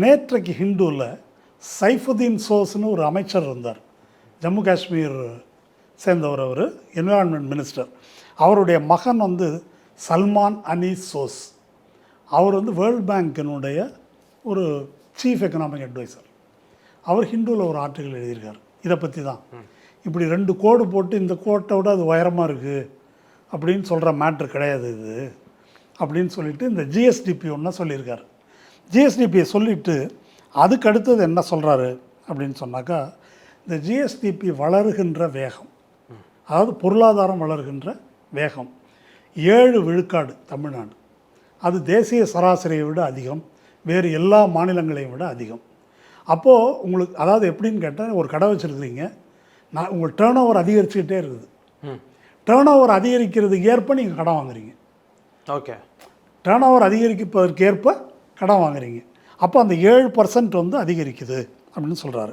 நேற்றைக்கு ஹிந்துவில் சைஃபுதீன் சோஸ்னு ஒரு அமைச்சர் இருந்தார், ஜம்மு காஷ்மீர் சேர்ந்தவர். அவர் என்விரான்மெண்ட் மினிஸ்டர். அவருடைய மகன் சல்மான் அனீஸ் சோஸ். அவர் வேர்ல்ட் பேங்கினுடைய ஒரு சீஃப் எக்கனாமிக் அட்வைசர். அவர் ஹிந்துவில் ஒரு ஆர்டிக்கல் எழுதியிருக்கார் இதை பற்றி தான். இப்படி 2 கோடு போட்டு இந்த கோட்டை விட அது உயரமாக இருக்குது அப்படின்னு சொல்கிற மேட்ரு கிடையாது இது அப்படின்னு சொல்லிட்டு இந்த ஜிஎஸ்டிபி ஒன்று சொல்லியிருக்காரு. ஜிஎஸ்டிபியை சொல்லிவிட்டு அதுக்கு அடுத்தது என்ன சொல்கிறாரு அப்படின்னு சொன்னாக்கா, இந்த ஜிஎஸ்டிபி வளர்கின்ற வேகம், அதாவது பொருளாதாரம் வளர்கின்ற வேகம் 7 விழுக்காடு தமிழ்நாடு. அது தேசிய சராசரியை விட அதிகம், வேறு எல்லா மாநிலங்களையும் விட அதிகம். அப்போது உங்களுக்கு அதாவது எப்படின்னு கேட்டால், ஒரு கடை வச்சுருக்கிறீங்க, உங்கள் டேர்ன் ஓவர் அதிகரிச்சுக்கிட்டே இருக்குது. டேர்ன் ஓவர் அதிகரிக்கிறதுக்கு ஏற்ப நீங்கள் கடன் வாங்குறீங்க. ஓகே, டேர்ன் ஓவர் அதிகரிப்பதற்கு ஏற்ப கடன் வாங்குறீங்க. அப்போ அந்த 7% அதிகரிக்குது அப்படின்னு சொல்கிறாரு.